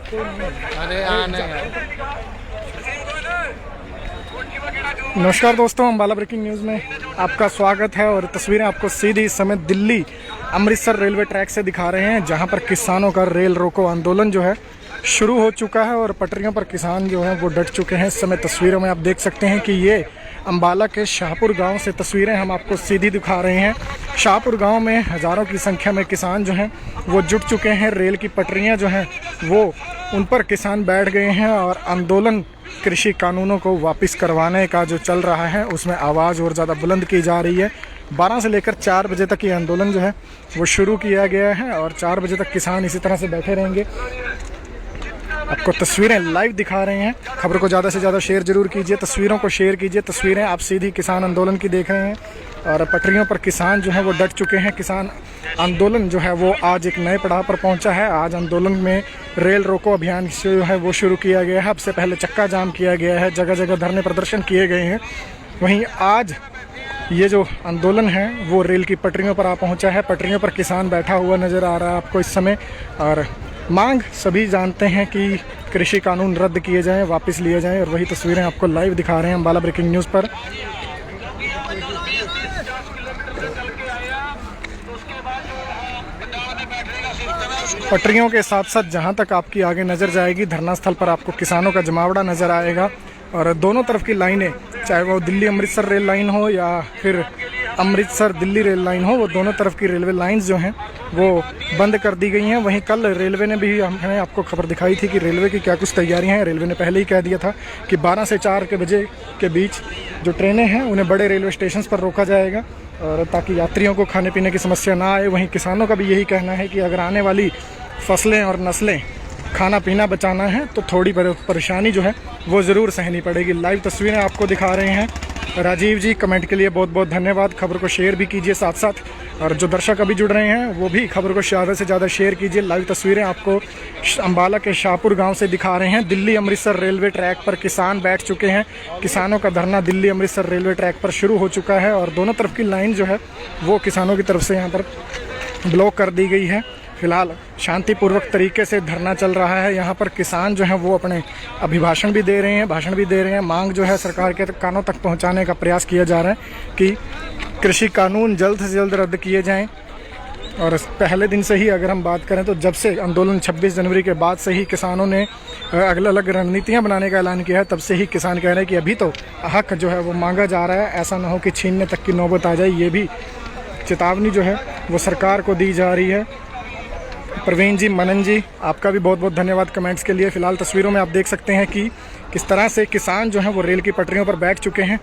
अरे आने नमस्कार दोस्तों, अम्बाला ब्रेकिंग न्यूज़ में आपका स्वागत है। और तस्वीरें आपको सीधी इस समय दिल्ली अमृतसर रेलवे ट्रैक से दिखा रहे हैं, जहां पर किसानों का रेल रोको आंदोलन जो है शुरू हो चुका है और पटरियों पर किसान जो हैं वो डट चुके हैं। इस समय तस्वीरों में आप देख सकते हैं कि ये अम्बाला के शाहपुर गांव से तस्वीरें हम आपको सीधी दिखा रहे हैं। शाहपुर गांव में हज़ारों की संख्या में किसान जो हैं वो जुट चुके हैं। रेल की पटरियां जो हैं वो उन पर किसान बैठ गए हैं और आंदोलन कृषि कानूनों को वापस करवाने का जो चल रहा है उसमें आवाज़ और ज़्यादा बुलंद की जा रही है। 12 से लेकर 4 बजे तक ये आंदोलन जो है वो शुरू किया गया है और 4 बजे तक किसान इसी तरह से बैठे रहेंगे। आपको तस्वीरें लाइव दिखा रहे हैं। खबर को ज़्यादा से ज़्यादा शेयर जरूर कीजिए, तस्वीरों को शेयर कीजिए। तस्वीरें आप सीधी किसान आंदोलन की देख रहे हैं और पटरियों पर किसान जो है वो डट चुके हैं। किसान आंदोलन जो है वो आज एक नए पड़ाव पर पहुंचा है। आज आंदोलन में रेल रोको अभियान जो है वो शुरू किया गया है। अब से पहले चक्का जाम किया गया है, जगह जगह धरने प्रदर्शन किए गए हैं। वहीं आज ये जो आंदोलन है वो रेल की पटरियों पर आ पहुंचा है। पटरियों पर किसान बैठा हुआ नज़र आ रहा है आपको इस समय। और मांग सभी जानते हैं कि कृषि कानून रद्द किए जाएं, वापस लिए जाएं। और वही तस्वीरें आपको लाइव दिखा रहे हैं अम्बाला ब्रेकिंग न्यूज़ पर। पटरियों के साथ साथ जहां तक आपकी आगे नज़र जाएगी, धरना स्थल पर आपको किसानों का जमावड़ा नज़र आएगा। और दोनों तरफ की लाइनें, चाहे वो दिल्ली अमृतसर रेल लाइन हो या फिर अमृतसर दिल्ली रेल लाइन हो, वो दोनों तरफ की रेलवे लाइंस जो हैं वो बंद कर दी गई हैं। वहीं कल रेलवे ने भी हमें आपको खबर दिखाई थी कि रेलवे की क्या कुछ तैयारियां हैं। रेलवे ने पहले ही कह दिया था कि 12 से 4 के बजे के बीच जो ट्रेनें हैं उन्हें बड़े रेलवे स्टेशन पर रोका जाएगा और ताकि यात्रियों को खाने पीने की समस्या ना आए। वहीं किसानों का भी यही कहना है कि अगर आने वाली फसलें और नस्लें खाना पीना बचाना है तो थोड़ी परेशानी जो है वो ज़रूर सहनी पड़ेगी। लाइव तस्वीरें आपको दिखा रहे हैं राजीव जी। कमेंट के लिए बहुत बहुत धन्यवाद। खबर को शेयर भी कीजिए साथ साथ। और जो दर्शक अभी जुड़ रहे हैं वो भी खबर को ज़्यादा से ज़्यादा शेयर कीजिए। लाइव तस्वीरें आपको अम्बाला के शाहपुर गांव से दिखा रहे हैं। दिल्ली अमृतसर रेलवे ट्रैक पर किसान बैठ चुके हैं। किसानों का धरना दिल्ली अमृतसर रेलवे ट्रैक पर शुरू हो चुका है और दोनों तरफ की लाइन जो है वो किसानों की तरफ से यहाँ पर ब्लॉक कर दी गई है। फिलहाल शांतिपूर्वक तरीके से धरना चल रहा है। यहाँ पर किसान जो हैं वो अपने अभिभाषण भी दे रहे हैं, भाषण भी दे रहे हैं। मांग जो है सरकार के कानों तक पहुँचाने का प्रयास किया जा रहा है कि कृषि कानून जल्द से जल्द रद्द किए जाएं। और पहले दिन से ही अगर हम बात करें तो जब से आंदोलन 26 जनवरी के बाद से ही किसानों ने अलग अलग रणनीतियाँ बनाने का ऐलान किया है। तब से ही किसान कह रहे हैं कि अभी तो हक जो है वो मांगा जा रहा है, ऐसा ना हो कि छीनने तक की नौबत आ जाए। ये भी चेतावनी जो है वो सरकार को दी जा रही है। प्रवीण जी, मनन जी, आपका भी बहुत बहुत धन्यवाद कमेंट्स के लिए। फ़िलहाल तस्वीरों में आप देख सकते हैं कि किस तरह से किसान जो हैं वो रेल की पटरियों पर बैठ चुके हैं।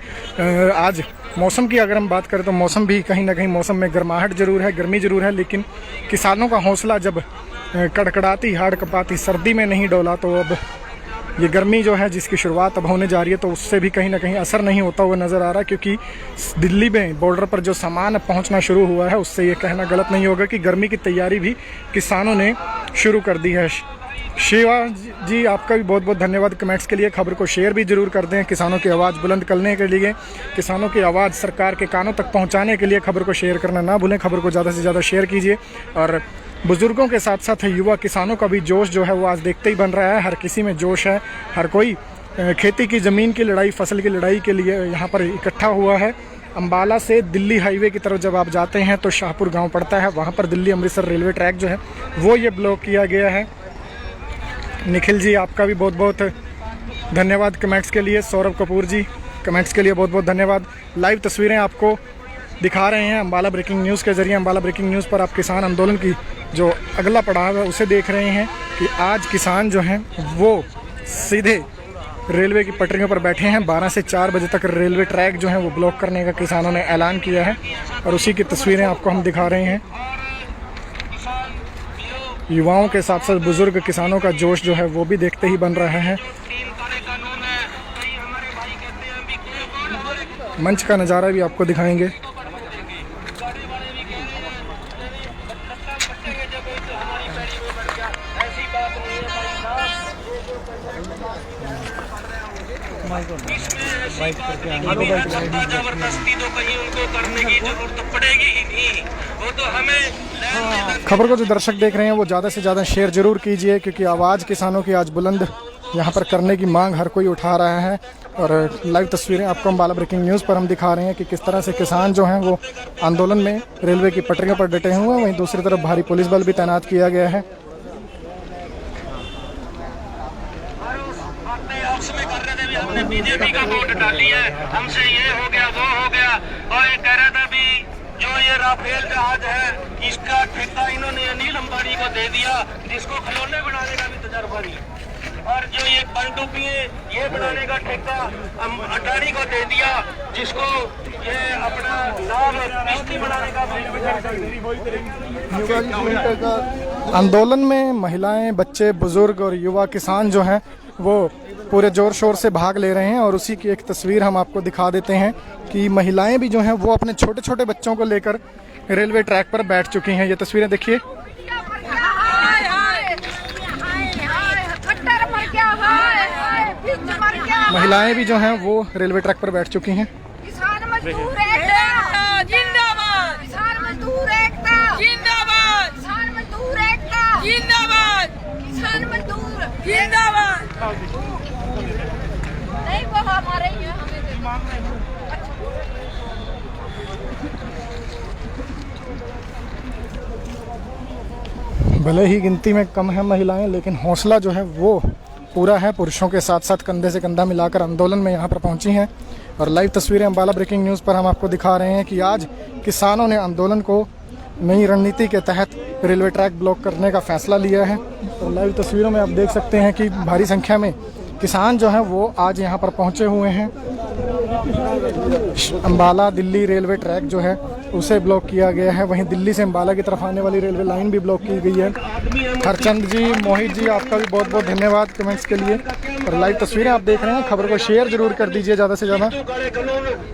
आज मौसम की अगर हम बात करें तो मौसम भी कहीं ना कहीं मौसम में गर्माहट ज़रूर है, गर्मी ज़रूर है, लेकिन किसानों का हौसला जब कड़कड़ाती हाड़ कपाती सर्दी में नहीं डोला तो अब ये गर्मी जो है जिसकी शुरुआत अब होने जा रही है तो उससे भी कहीं ना कहीं असर नहीं होता हुआ नज़र आ रहा है। क्योंकि दिल्ली में बॉर्डर पर जो सामान पहुंचना शुरू हुआ है उससे ये कहना गलत नहीं होगा कि गर्मी की तैयारी भी किसानों ने शुरू कर दी है। शिवा जी, आपका भी बहुत बहुत धन्यवाद कमेंट्स के लिए। खबर को शेयर भी जरूर कर दें। किसानों की आवाज़ बुलंद करने के लिए, किसानों की आवाज़ सरकार के कानों तक पहुँचाने के लिए खबर को शेयर करना ना भूलें। खबर को ज़्यादा से ज़्यादा शेयर कीजिए। और बुजुर्गों के साथ साथ युवा किसानों का भी जोश जो है वो आज देखते ही बन रहा है। हर किसी में जोश है, हर कोई खेती की ज़मीन की लड़ाई, फसल की लड़ाई के लिए यहाँ पर इकट्ठा हुआ है। अम्बाला से दिल्ली हाईवे की तरफ जब आप जाते हैं तो शाहपुर गांव पड़ता है, वहाँ पर दिल्ली अमृतसर रेलवे ट्रैक जो है वो ये ब्लॉक किया गया है। निखिल जी, आपका भी बहुत बहुत धन्यवाद कमेंट्स के लिए। सौरभ कपूर जी, कमेंट्स के लिए बहुत बहुत धन्यवाद। लाइव तस्वीरें आपको दिखा रहे हैं अम्बाला ब्रेकिंग न्यूज़ के ज़रिए। अम्बाला ब्रेकिंग न्यूज़ पर आप किसान आंदोलन की जो अगला पड़ाव है उसे देख रहे हैं कि आज किसान जो हैं वो सीधे रेलवे की पटरियों पर बैठे हैं। 12 से 4 बजे तक रेलवे ट्रैक जो है वो ब्लॉक करने का किसानों ने ऐलान किया है और उसी की तस्वीरें आपको हम दिखा रहे हैं। युवाओं के साथ साथ बुजुर्ग किसानों का जोश जो है वो भी देखते ही बन रहा है। मंच का नज़ारा भी आपको दिखाएंगे। जबरदस्ती तो कहीं उनको करने की जरूरत पड़ेगी ही नहीं, वो तो हमें। खबर को जो दर्शक देख रहे हैं वो ज़्यादा से ज़्यादा शेयर जरूर कीजिए, क्योंकि आवाज़ किसानों की आज बुलंद यहाँ पर करने की मांग हर कोई उठा रहा है। और लाइव तस्वीरें आपको अम्बाला ब्रेकिंग न्यूज़ पर हम दिखा रहे हैं कि किस तरह से किसान जो हैं वो आंदोलन में रेलवे की पटरियों पर डटे हुए हैं। वहीं दूसरी तरफ भारी पुलिस बल भी तैनात किया गया है। हमने बीजेपी का वोट डाली है, हमसे ये हो गया वो हो गया, और ये कह रहा था भी जो ये राफेल जहाज है इसका ठेका इन्होंने अनिल अंबानी को दे दिया, जिसको खिलौने बनाने का भी तजर्बा नहीं, और जो ये पनडुब्बी ये बनाने का ठेका अडानी को दे दिया, जिसको ये अपना नाम किश्ती बनाने का। आंदोलन में महिलाएं, बच्चे, बुजुर्ग और युवा किसान जो हैं वो पूरे जोर शोर से भाग ले रहे हैं। और उसी की एक तस्वीर हम आपको दिखा देते हैं कि महिलाएं भी जो हैं वो अपने छोटे छोटे बच्चों को लेकर रेलवे ट्रैक पर बैठ चुकी हैं। ये तस्वीरें देखिए। महिलाएं भी जो हैं वो रेलवे ट्रैक पर बैठ चुकी हैं। किसान मजदूर एकता जिंदाबाद, किसान मजदूर एकता जिंदाबाद, किसान मजदूर एकता जिंदाबाद, किसान मजदूर जिंदाबाद। नहीं वो हमारे ही है, हमें मांग रहे हैं। भले ही गिनती में कम है महिलाएं, लेकिन हौसला जो है वो पूरा है। पुरुषों के साथ साथ कंधे से कंधा मिलाकर आंदोलन में यहाँ पर पहुँची हैं। और लाइव तस्वीरें अम्बाला ब्रेकिंग न्यूज़ पर हम आपको दिखा रहे हैं कि आज किसानों ने आंदोलन को नई रणनीति के तहत रेलवे ट्रैक ब्लॉक करने का फैसला लिया है। और लाइव तस्वीरों में आप देख सकते हैं कि भारी संख्या में किसान जो हैं वो आज यहाँ पर पहुँचे हुए हैं। अम्बाला दिल्ली रेलवे ट्रैक जो है उसे ब्लॉक किया गया है। वहीं दिल्ली से अम्बाला की तरफ आने वाली रेलवे लाइन भी ब्लॉक की गई है। हरचंद जी, मोहित जी, आपका भी बहुत बहुत धन्यवाद कमेंट्स के लिए। और लाइव तस्वीरें आप देख रहे हैं, खबर को शेयर जरूर कर दीजिए ज़्यादा से ज़्यादा।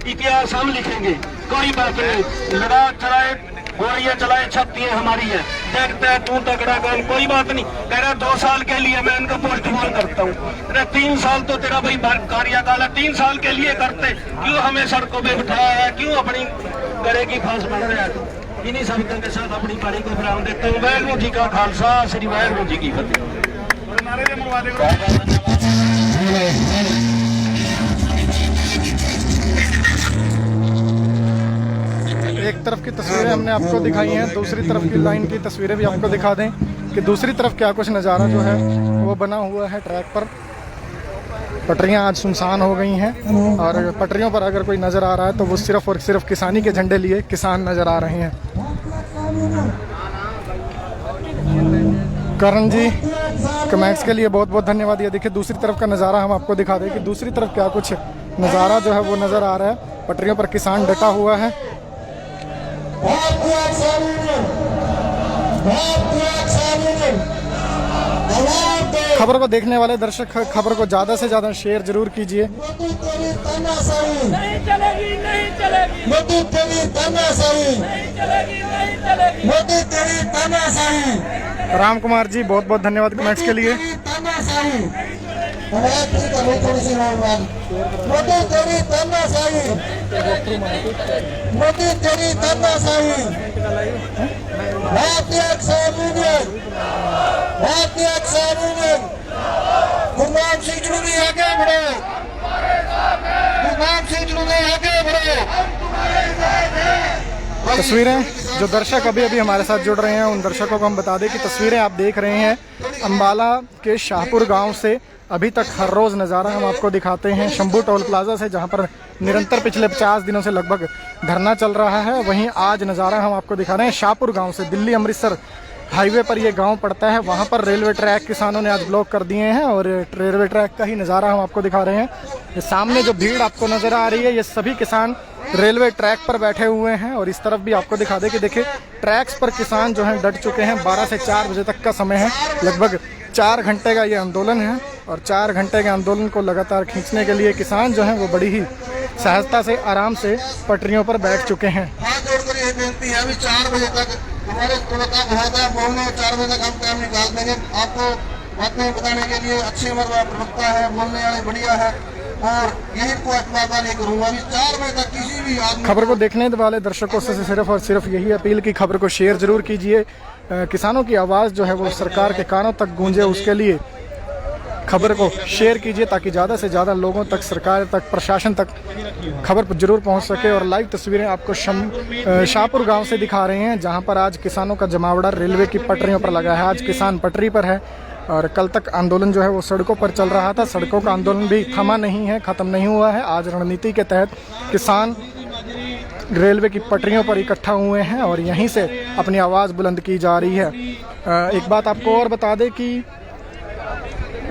इतिहास हम लिखेंगे, कोई बात नहीं। लड़ा चलाए गोलियां चलाए छत्ती हमारी है, देखते हैं तू तगड़ा कौन, कोई बात नहीं। कह रहा 2 साल के लिए मैं इनका पोस्टपोन करता हूँ। 3 साल तो तेरा भाई कार्यकाल है, 3 साल के लिए करते, क्यों हमें सड़कों पे बिठाया है, क्यों अपनी गले की फांस बन रहा है। इन्हीं शब्दों के साथ अपनी पारी को विराम देते हैं। वाहिगुरू जी का खालसा, श्री वाहिगुरू जी की फतेह। एक तरफ की तस्वीरें हमने आपको दिखाई हैं, दूसरी तरफ की लाइन की तस्वीरें भी आपको दिखा दें कि दूसरी तरफ क्या कुछ नज़ारा जो है वो बना हुआ है। ट्रैक पर पटरियां आज सुनसान हो गई हैं और पटरियों पर अगर कोई नज़र आ रहा है तो वो सिर्फ और सिर्फ किसानी के झंडे लिए किसान नज़र आ रहे हैं। करण जी, कमेंट्स के लिए बहुत बहुत धन्यवाद। ये देखिए दूसरी तरफ का नज़ारा हम आपको दिखा दें कि दूसरी तरफ क्या कुछ नज़ारा जो है वो नज़र आ रहा है। पटरियों पर किसान डटा हुआ है। खबर को देखने वाले दर्शक खबर को ज़्यादा से ज़्यादा शेयर जरूर कीजिए। नहीं चलेगी, नहीं चलेगी, मोदी तेरी तानाशाही, नहीं चलेगी, नहीं चलेगी, मोदी तेरी तानाशाही। राम कुमार जी, बहुत बहुत धन्यवाद कमेंट्स के लिए। मोदी तेरी तानाशाही, मोदी तेरी तानाशाही। भारतीय किसान यूनियन, भारतीय किसान यूनियन, गुरनाम सिंह जुलूनी आगे बढ़ो, गुरनाम सिंह जुलूनी आगे बढ़ो। तस्वीरें जो दर्शक अभी अभी हमारे साथ जुड़ रहे हैं उन दर्शकों को हम बता दें कि तस्वीरें आप देख रहे हैं अम्बाला के शाहपुर गांव से। अभी तक हर रोज़ नज़ारा हम आपको दिखाते हैं शंभू टोल प्लाजा से, जहां पर निरंतर पिछले 50 दिनों से लगभग धरना चल रहा है। वहीं आज नज़ारा हम आपको दिखा रहे हैं शाहपुर गांव से। दिल्ली अमृतसर हाईवे पर ये गांव पड़ता है, वहां पर रेलवे ट्रैक किसानों ने आज ब्लॉक कर दिए हैं और रेलवे ट्रैक का ही नज़ारा हम आपको दिखा रहे हैं। ये सामने जो भीड़ आपको नज़र आ रही है ये सभी किसान रेलवे ट्रैक पर बैठे हुए हैं। और इस तरफ भी आपको दिखा दें कि देखिए ट्रैक्स पर किसान जो हैं डट चुके हैं। 12 से 4 बजे तक का समय है, लगभग 4 घंटे का ये आंदोलन है। और 4 घंटे के आंदोलन को लगातार खींचने के लिए किसान जो हैं वो बड़ी ही सहजता से आराम से पटरियों पर बैठ चुके हैं। हाथ जोड़कर यही बेनती है, अभी 4 बजे तक हमारे 4 बजे तक हम टाइम निकाल देंगे। आपको बातें बताने के लिए अच्छे मतलब प्रवक्ता है, बोलने वाले बढ़िया है और यही को वादा नहीं करूंगा। अभी 4 बजे तक किसी भी आदमी खबर को देखने वाले दर्शकों से सिर्फ और सिर्फ यही अपील की खबर को शेयर जरूर कीजिए। किसानों की आवाज़ जो है वो सरकार के कानों तक गूंजे, उसके लिए खबर को शेयर कीजिए ताकि ज़्यादा से ज़्यादा लोगों तक, सरकार तक, प्रशासन तक खबर जरूर पहुंच सके। और लाइव तस्वीरें आपको शाहपुर गांव से दिखा रहे हैं, जहां पर आज किसानों का जमावड़ा रेलवे की पटरियों पर लगा है। आज किसान पटरी पर है और कल तक आंदोलन जो है वो सड़कों पर चल रहा था। सड़कों का आंदोलन भी थमा नहीं है, ख़त्म नहीं हुआ है। आज रणनीति के तहत किसान रेलवे की पटरियों पर इकट्ठा हुए हैं और यहीं से अपनी आवाज़ बुलंद की जा रही है। एक बात आपको और बता दें कि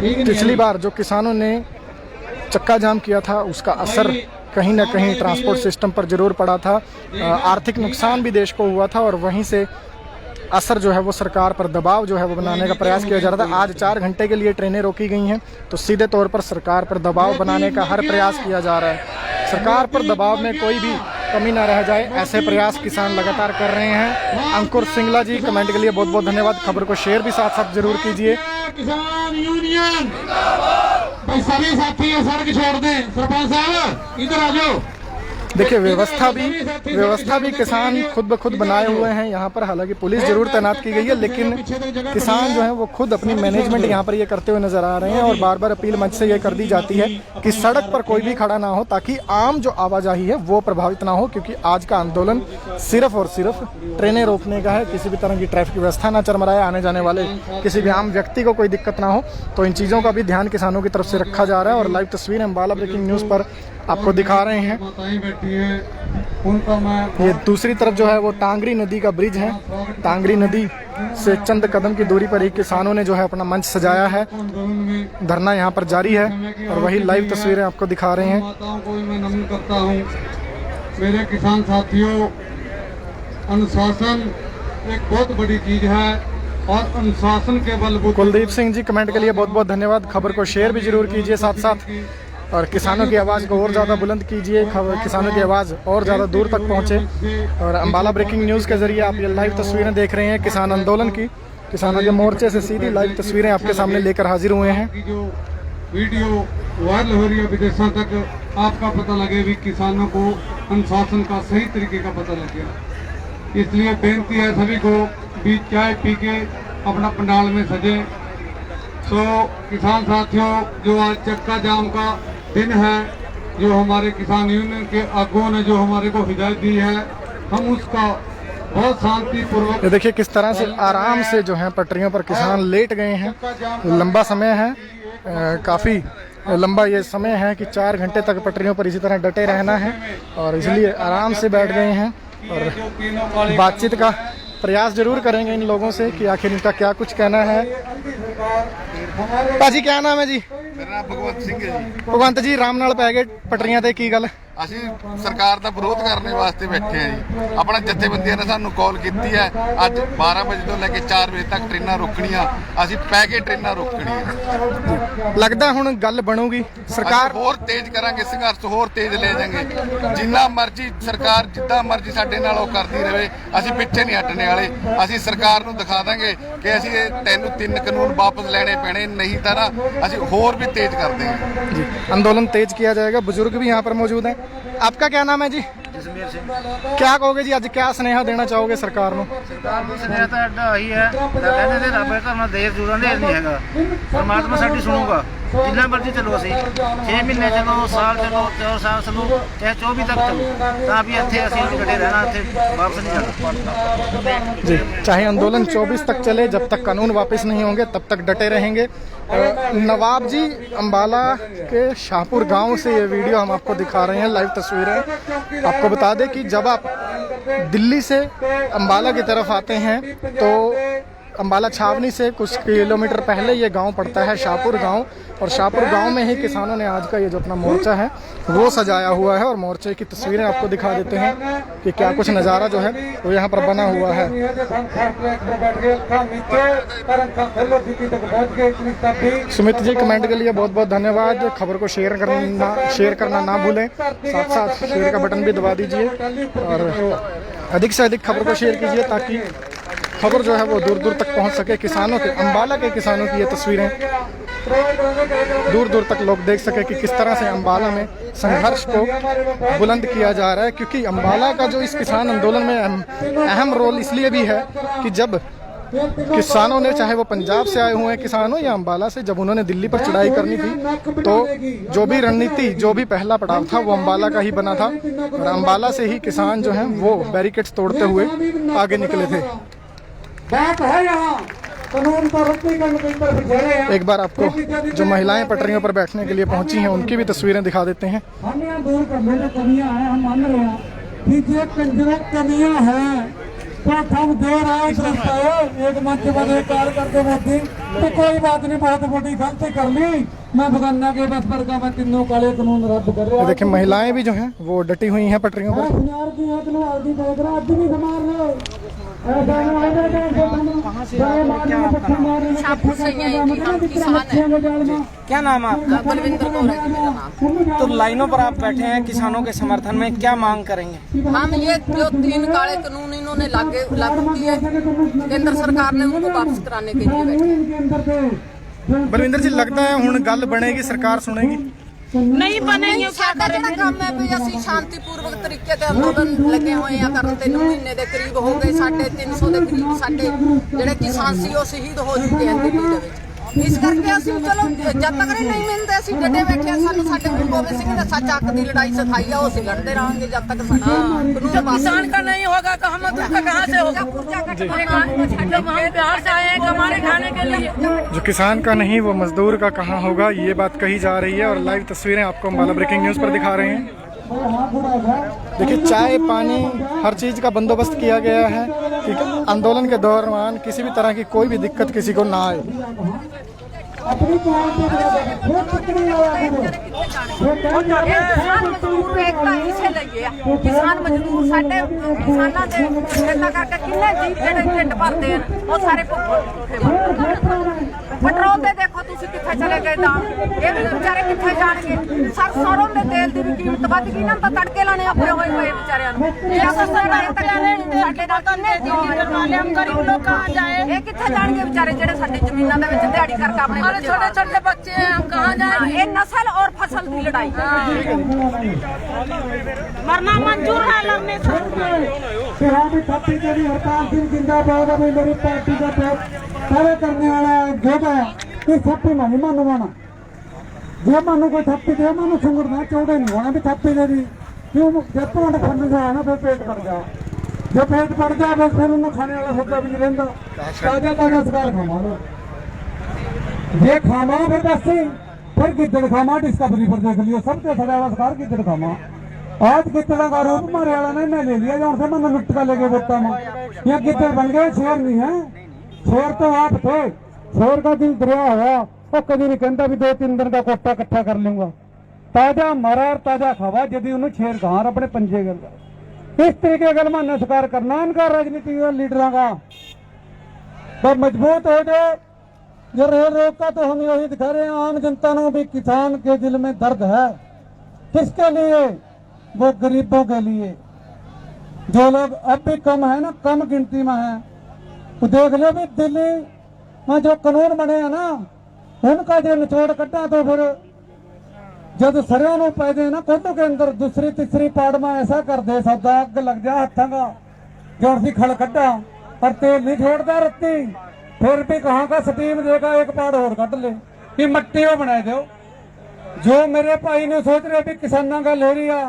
पिछली बार जो किसानों ने चक्का जाम किया था उसका असर कहीं ना कहीं ट्रांसपोर्ट सिस्टम पर जरूर पड़ा था। आर्थिक नुकसान भी देश को हुआ था और वहीं से असर जो है वो सरकार पर दबाव जो है वो बनाने का प्रयास किया जा रहा था। आज 4 घंटे के लिए ट्रेनें रोकी गई हैं तो सीधे तौर पर सरकार पर दबाव बनाने का हर प्रयास किया जा रहा है। सरकार पर दबाव में कोई भी कमी ना रह जाए, ऐसे प्रयास किसान लगातार कर रहे हैं। अंकुर सिंगला जी, कमेंट के लिए बहुत बहुत धन्यवाद। खबर को शेयर भी साथ साथ जरूर कीजिए। किसान यूनियन भाई सभी साथी ये सड़क छोड़ दें। सरपंच साहब इधर आ जाओ। देखिए व्यवस्था भी किसान खुद ब खुद बनाए हुए हैं यहाँ पर। हालांकि पुलिस जरूर तैनात की गई है लेकिन किसान जो है वो खुद अपनी मैनेजमेंट यहाँ पर ये करते हुए नजर आ रहे हैं। और बार बार अपील मंच से ये कर दी जाती है कि सड़क पर कोई भी खड़ा ना हो ताकि आम जो आवाजाही है वो प्रभावित ना हो, क्योंकि आज का आंदोलन सिर्फ और सिर्फ ट्रेनें रोकने का है। किसी भी तरह की ट्रैफिक व्यवस्था ना चरमराए, आने जाने वाले किसी भी आम व्यक्ति को कोई दिक्कत ना हो, तो इन चीज़ों का भी ध्यान किसानों की तरफ से रखा जा रहा है। और लाइव तस्वीरें अम्बाला ब्रेकिंग न्यूज़ पर आपको दिखा रहे हैं। ये दूसरी तरफ जो है वो टांगरी नदी का ब्रिज है। टांगरी नदी से चंद कदम की दूरी पर ही किसानों ने जो है अपना मंच सजाया है। धरना यहाँ पर जारी है और वही लाइव तस्वीरें आपको दिखा रहे हैं। माताओं को मैं नमन करता हूँ। मेरे किसान साथियों, अनुशासन एक बहुत बड़ी चीज है और अनुशासन के बलबूते। कुलदीप सिंह जी, कमेंट के लिए बहुत बहुत धन्यवाद। खबर को शेयर भी जरूर कीजिए साथ साथ और किसानों की आवाज़ को और ज़्यादा बुलंद कीजिए। किसानों की आवाज़ और ज़्यादा दूर तक पहुँचे। और अम्बाला ब्रेकिंग न्यूज़ के ज़रिए आप ये लाइव तस्वीरें देख रहे हैं किसान आंदोलन की। किसानों के मोर्चे से सीधी लाइव तस्वीरें आपके सामने लेकर हाजिर हुए हैं। जो वीडियो वायरल हो रही है विदेशों तक, आपका पता लगे भी किसानों को अनुशासन का सही तरीके का पता लग गया। इसलिए बेनती है सभी को भी चाय पी के अपना पंडाल में सजे। तो किसान साथियों, जो आज चक्का जाम का दिन है, जो हमारे किसान यूनियन के आगुओं ने जो हमारे को हिदायत दी है, हम उसका बहुत शांतिपूर्वक। ये देखिए किस तरह से आराम से जो है पटरियों पर किसान लेट गए हैं। लंबा समय है, काफ़ी लंबा ये समय है कि 4 घंटे तक पटरियों पर इसी तरह डटे रहना है और इसलिए आराम से बैठ गए हैं। और बातचीत का प्रयास जरूर करेंगे इन लोगों से कि आखिर इनका क्या कुछ कहना है। भाजी क्या नाम है जी? मेरा नाम भगवंत सिंह है जी। भगवंत जी, राम नाल पै गए पटरियां ते की गल? ਅਸੀਂ ਸਰਕਾਰ ਦਾ ਵਿਰੋਧ ਕਰਨ ਵਾਸਤੇ ਬੈਠੇ ਆ ਜੀ। ਆਪਣਾ ਜਥੇਬੰਦੀਆਂ ਨੇ ਸਾਨੂੰ ਕਾਲ ਕੀਤੀ ਹੈ ਅੱਜ 12 ਵਜੇ ਤੋਂ ਲੈ ਕੇ 4 ਵਜੇ ਤੱਕ ਟ੍ਰੇਨਾਂ ਰੋਕਣੀਆਂ। ਅਸੀਂ ਪੈ ਕੇ ਟ੍ਰੇਨਾਂ ਰੋਕਣੀਆਂ। ਲੱਗਦਾ ਹੁਣ ਗੱਲ ਬਣੂਗੀ ਸਰਕਾਰ? ਹੋਰ ਤੇਜ਼ ਕਰਾਂਗੇ ਸੰਘਰਸ਼, ਹੋਰ ਤੇਜ਼ ਲੈ ਜਾਵਾਂਗੇ। ਜਿੰਨਾ ਮਰਜ਼ੀ ਸਰਕਾਰ ਜਿੱਦਾਂ ਮਰਜ਼ੀ ਸਾਡੇ ਨਾਲ ਉਹ ਕਰਦੀ ਰਹੇ, ਅਸੀਂ ਪਿੱਛੇ ਨਹੀਂ ਹਟਣੇ ਵਾਲੇ। ਅਸੀਂ ਸਰਕਾਰ ਨੂੰ ਦਿਖਾ ਦਾਂਗੇ ਕਿ ਅਸੀਂ ਤੈਨੂੰ 3 ਕਾਨੂੰਨ ਵਾਪਸ ਲੈਣੇ ਪੈਣੇ, नहीं ਤਾਂ ਨਾ ਅਸੀਂ ਹੋਰ ਵੀ ਤੇਜ਼ ਕਰ देंगे जी। आंदोलन तेज किया जाएगा। बुजुर्ग भी यहाँ पर मौजूद हैं। आपका क्या नाम है जी? जसमेर सिंह। क्या कहोगे जी, आज क्या स्नेहा देना चाहोगे सरकार ਨੂੰ? ਸਰਕਾਰ ਨੂੰ ਸੁਨੇਹਾ ਤਾਂ ਅੱਡਾ ਆਹੀ ਹੈ, ਤਾਂ ਕਹਿੰਦੇ ਨੇ ਰੱਬ ਕਰਨਾ ਦੇਰ ਜੁੜਨ ਦੇ ਨਹੀਂ ਹੈਗਾ। ਪਰਮਾਤਮਾ ਸਾਡੀ ਸੁਣੂਗਾ। ਜਿੰਨਾ ਮਰਜ਼ੀ ਚਲੋ, ਅਸੀਂ 6 ਮਹੀਨੇ ਚਲੋ, ਸਾਲ ਚਲੋ, 4 ਸਾਲ ਚਲੋ, ਚਾਹੇ 24 ਤੱਕ ਚਲੋ, ਤਾਂ ਵੀ ਇੱਥੇ ਅਸੀਂ ਡਟੇ ਰਹਿਣਾ, ਇੱਥੇ ਵਾਪਸ नहीं जाना जी। चाहे आंदोलन 24 तक चले, जब तक कानून वापस नहीं होंगे तब तक डटे रहेंगे। नवाब जी, अम्बाला के शाहपुर गांव से ये वीडियो हम आपको दिखा रहे हैं, लाइव तस्वीरें। आपको बता दें कि जब आप दिल्ली से अम्बाला की तरफ आते हैं तो अम्बाला छावनी से कुछ किलोमीटर पहले ये गांव पड़ता है, शाहपुर गांव। और शाहपुर गांव में ही किसानों ने आज का ये जो अपना मोर्चा है वो सजाया हुआ है। और मोर्चे की तस्वीरें आपको दिखा देते हैं कि क्या कुछ नज़ारा जो है वो यहाँ पर बना हुआ है। सुमित जी, कमेंट के लिए बहुत बहुत धन्यवाद। खबर को शेयर करना ना भूलें, साथ साथ शेयर का बटन भी दबा दीजिए और अधिक से अधिक खबर को शेयर कीजिए ताकि खबर जो है वो दूर दूर तक पहुंच सके, किसानों के, अम्बाला के किसानों की ये तस्वीरें दूर दूर तक लोग देख सके कि किस तरह से अम्बाला में संघर्ष को बुलंद किया जा रहा है। क्योंकि अम्बाला का जो इस किसान आंदोलन में अहम रोल इसलिए भी है कि जब किसानों ने, चाहे वो पंजाब से आए हुए हैं किसान हो या अम्बाला से, जब उन्होंने दिल्ली पर चढ़ाई करनी थी तो जो भी रणनीति, जो भी पहला पड़ाव था वो अम्बाला का ही बना था और अम्बाला से ही किसान जो हैं वो बैरिकेड्स तोड़ते हुए आगे निकले थे। एक बार आपको जो महिलाएं पटरियों पर बैठने के लिए पहुंची हैं उनकी भी तस्वीरें दिखा देते हैं। तो हम दे रहे हैं एक मंच बने कार करके मोदी तो कोई बात नहीं, बहुत बड़ी गलती कर ली, मैं बगन्ना के बस पर का मैं तीनों काले कानून रद्द कर रहा हूं। देखिए महिलाएं भी जो हैं वो डटी हुई हैं पटरियों पर। क्या नाम है आपका? बलविंदर कौर है मेरा नाम। तो लाइनों पर आप बैठे हैं किसानों के समर्थन में, क्या मांग करेंगे? हम ये जो 3 काले कानून इन्होंने लागू किए केंद्र सरकार ने, उनको वापस कराने के लिए बैठे। बलविंदर जी, लगता है हुण गल बनेगी, सरकार सुनेगी? नहीं बनेगी। साडा जिहड़ा काम है भी ਅਸੀਂ शांतिपूर्वक तरीके ते अंदोलन लगे होए आ ਕਰਨ। 3 महीने ਦੇ करीब हो गए, 350 ਦੇ करीब ਸਾਡੇ ਜਿਹੜੇ किसान ਸੀ ਉਹ शहीद हो चुके हैं दिल्ली ਦੇ ਵਿੱਚ। इस करके ਅਸੀਂ चलो जब तक नहीं मिलते ਅਸੀਂ डटे बैठे। ਸਾਨੂੰ ਸਾਡੇ गुरु गोबिंद सिंह ने सच हक की लड़ाई सिखाई है, वो ਅਸੀਂ लड़ते रहेंगे जब तक कानून किसान का नहीं होगा तो हम कहाँ से होगा? बिहार से आए हैं कमाने खाने के लिए। जो किसान का नहीं वो मजदूर का कहाँ होगा, ये बात कही जा रही है। और लाइव तस्वीरें आपको अम्बाला ब्रेकिंग न्यूज़ पर दिखा रहे हैं। देखिए चाय पानी हर चीज़ का बंदोबस्त किया गया है कि आंदोलन के दौरान किसी भी तरह की कोई भी दिक्कत किसी को ना आए। किसान मजदूर साडे किसानां दे खेतां करके किन्ने जीव जेहड़े ढिड भरदे हैं ਉਹ ਸਾਰੇ पेट्रोल ते देखो तुसी कित्थे चले गए दाम, ये भी बेचारे कित्थे जाणगे? सरसों दे तेल दी कीमत वध गई ना, तो तड़के लाने अपने होए होए बेचारियां नूं। ये सरसों तक साडे नाल तो ने दी वाले हम गरीब लोग कहां जाए? ये कित्थे जाणगे बेचारे जेहड़े साडी जमीनां दे विच दिहाड़ी करके अपने छोटे छोटे बच्चे हैं, हम कहां जाए? ये नस्ल और फसल की लड़ाई मरना मंजूर है, लड़ने से जिंदाबाद है मेरी पार्टी का सारे करने वाला जोड़ा थप्पी नहीं मानवाना। जो मानो कोई थप्पी दे मानो सुंगड़ना चौड़े नहीं होना भी थप्पी दे दी क्यों? जब तो खाने से आना फिर पेट पड़ जाओ, जो पेट पड़ जाए बस फिर उन्हें खाने वाला सोचा भी नहीं रहता। ताजा ताजा सकार खामा लो, ये खामा फिर बस फिर गिद्दड़ खामा डिस्कवरी पर देख लियो, सबसे खड़ा वाला सकार गिद्दड़ खामा। आज गिद्दड़ा का रूप मारे वाला नहीं मैं ले लिया, जहाँ से मैंने लुटका लेके बोलता हूँ। यहाँ गिद्दड़ बन गए, शेर नहीं है। शेर तो आप थे, शेर का दिल दरिया हुआ और कभी नहीं कहता भी 2-3 दिन का कोटा इकट्ठा कर लूंगा। ताजा मरा और ताजा खावा यदि उन्हें शेर कहाँ अपने पंजे कर। इस तरीके का मान्य स्वीकार करना इनका राजनीति लीडरों का तो मजबूत हो जाए। जो रेल रोक का तो हम यही दिखा रहे हैं आम जनता को भी, किसान के दिल में दर्द है। किसके लिए? वो गरीबों के लिए, जो लोग अब भी कम है ना, कम गिनती में है। तो देख लो भी दिल्ली में जो कानून बने हैं ना, उनका जो निचोड़ कटा तो फिर जब सरिया पैदे ना कोटों के अंदर दूसरी तीसरी पाड़ में ऐसा कर दे सौदा अग लग जा हथा का जोर सी खड़ कटा पर तेल नहीं छोड़ता रत्ती, फिर भी कहाँ का स्टीम देगा, एक पाड़ और कट ले कि मट्टी वो बना दो। जो मेरे भाई ने सोच रहे भी किसानों का ले लिया,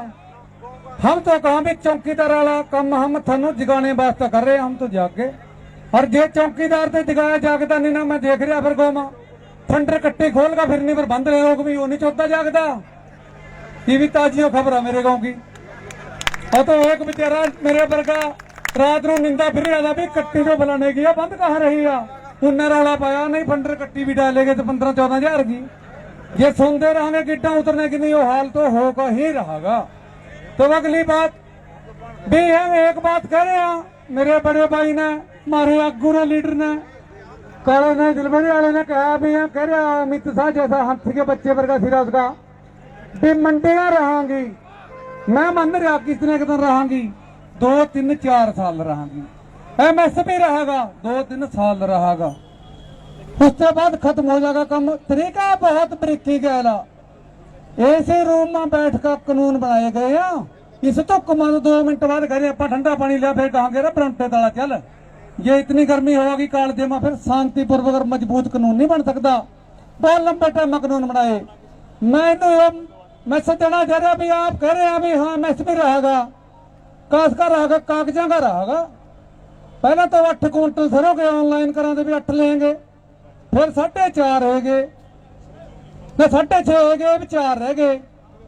हम तो कहाँ भी चौकीदार वाला कम हम थानू जगाने वास्ते कर रहे, हम तो जागे। और जे चौकीदार से जगाया जागता नहीं ना, मैं देख रहा फिर गोमा थंडर कट्टी खोल का फिरनी पर बंद रहे लोग भी वो नहीं चौथा जागता। ये भी ताजी खबर है मेरे गाँव की। और तो एक बेचारा मेरे वर्गा रात को निंदा फिर रहा था भी कट्टी जो बनाने की बंद कहाँ रही है, उन्हें रौला पाया नहीं फंडर कट्टी भी डालेगे तो 15-14 हजार की। ये सुनते रहेंगे गिट्टा उतरने की नहीं, वो हाल तो होगा ही रहेगा। तो अगली बात भी है, एक बात कह रहे हैं मेरे बड़े भाई ने, मारे आगू ने, लीडर ने, काले ने, दिलबरी वाले ने कहा भी है, कह रहे अमित शाह जैसा हाथी के बच्चे पर का सिरा उसका भी मंडियां रहांगी। मैं मान रहा कितने के दिन रहांगी, 2-3-4 साल रहांगी। MSP रहेगा 2-3 साल रहेगा, उसके बाद खत्म हो जाएगा काम। तरीका बहुत बरीकी गया, ऐसे रूम में बैठ कर कानून बनाए गए हैं। इस तो कमान 2 मिनट बाद घर आप ठंडा पानी लिया, फिर कहा गया ब्रंटे तला चल। ये इतनी गर्मी होगी काल दे में, फिर शांतिपूर्वक और मजबूत कानून नहीं बन सकता। बहुत लंबे टाइम में कानून बनाए। मैं देना चाह रहा भी, आप कह रहे हैं अभी हाँ MSP रहेगा, कास का रहेगा, कागजा का रहेगा। पहले तो 8 क्विंटल सरों के ऑनलाइन करा दे भी 8 लेंगे, फिर 4.5 रह गए, 6.5 हो गए, 4 रह गए,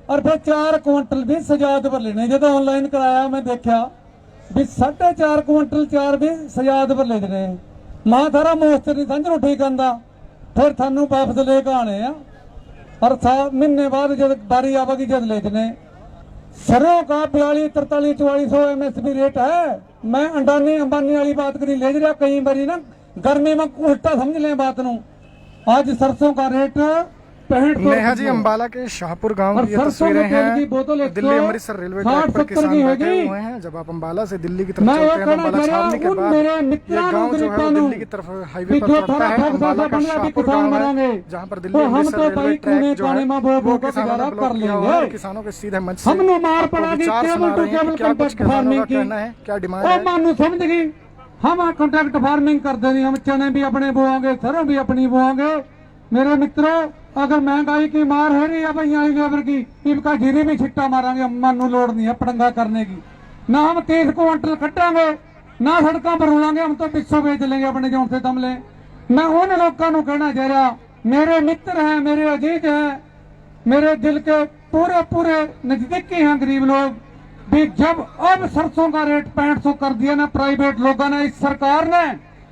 और फिर 4 क्विंटल भी सजाद पर लेने। जो ऑनलाइन कराया मैं देखा भी 4.5 क्विंटल 4 भी सजाद पर ले रहे। मां थारा मोस्टर नहीं समझ ठीक आंदा, फिर थानू वापस लेके आने आ, और 7 महीने बाद जब बारी आवेगी जब ले जने। सरों का 42, 43, 4400 MSP रेट है। मैं अंडानी अंबानी वाली बात करी ले रहा, कई बारी ना गर्मी में उल्टा समझ लें बात नू। आज सरसों का रेट 65। नेहा जी अम्बाला के शाहपुर गांव की ये तस्वीरें हैं। दिल्ली अमृतसर रेलवे ट्रैक पर किसान बैठे हुए हैं। जब आप अम्बाला से दिल्ली की तरफ चलते हैं, अम्बाला छावनी के बाद ये गांव जो है वो दिल्ली की तरफ हाईवे पर पड़ता है। अम्बाला का शाहपुर गांव है, जहां पर दिल्ली अमृतसर रेलवे ट्रैक जो है वो किसानों ने ब्लॉक किया हुआ है। किसानों के सीधे मंच से विचार सुना रहे हैं। क्या कुछ किसानों का कहना है, क्या डिमांड है? समझ गई, हम कॉन्ट्रैक्ट फार्मिंग करते नहीं, हम चने भी अपने बोआंगे, सरों भी अपनी बोआंगे। मेरे मित्रों, अगर महंगाई की मार है रही है भैया लेबर की, इनका जीरी भी छिट्टा मारेंगे, मानू लोड़ नहीं है पड़ंगा करने की। ना हम 30 क्विंटल कटांगे, ना सड़कों पर रुलांगे, हम तो पिछों बेच लेंगे अपने जो से दम ले। मैं उन लोगों को कहना चाह रहा, मेरे मित्र हैं, मेरे अजीज हैं, मेरे दिल के पूरे पूरे नजदीकी हैं गरीब लोग भी। जब अब सरसों का रेट 6500 कर दिया ना प्राइवेट लोगों ने, इस सरकार ने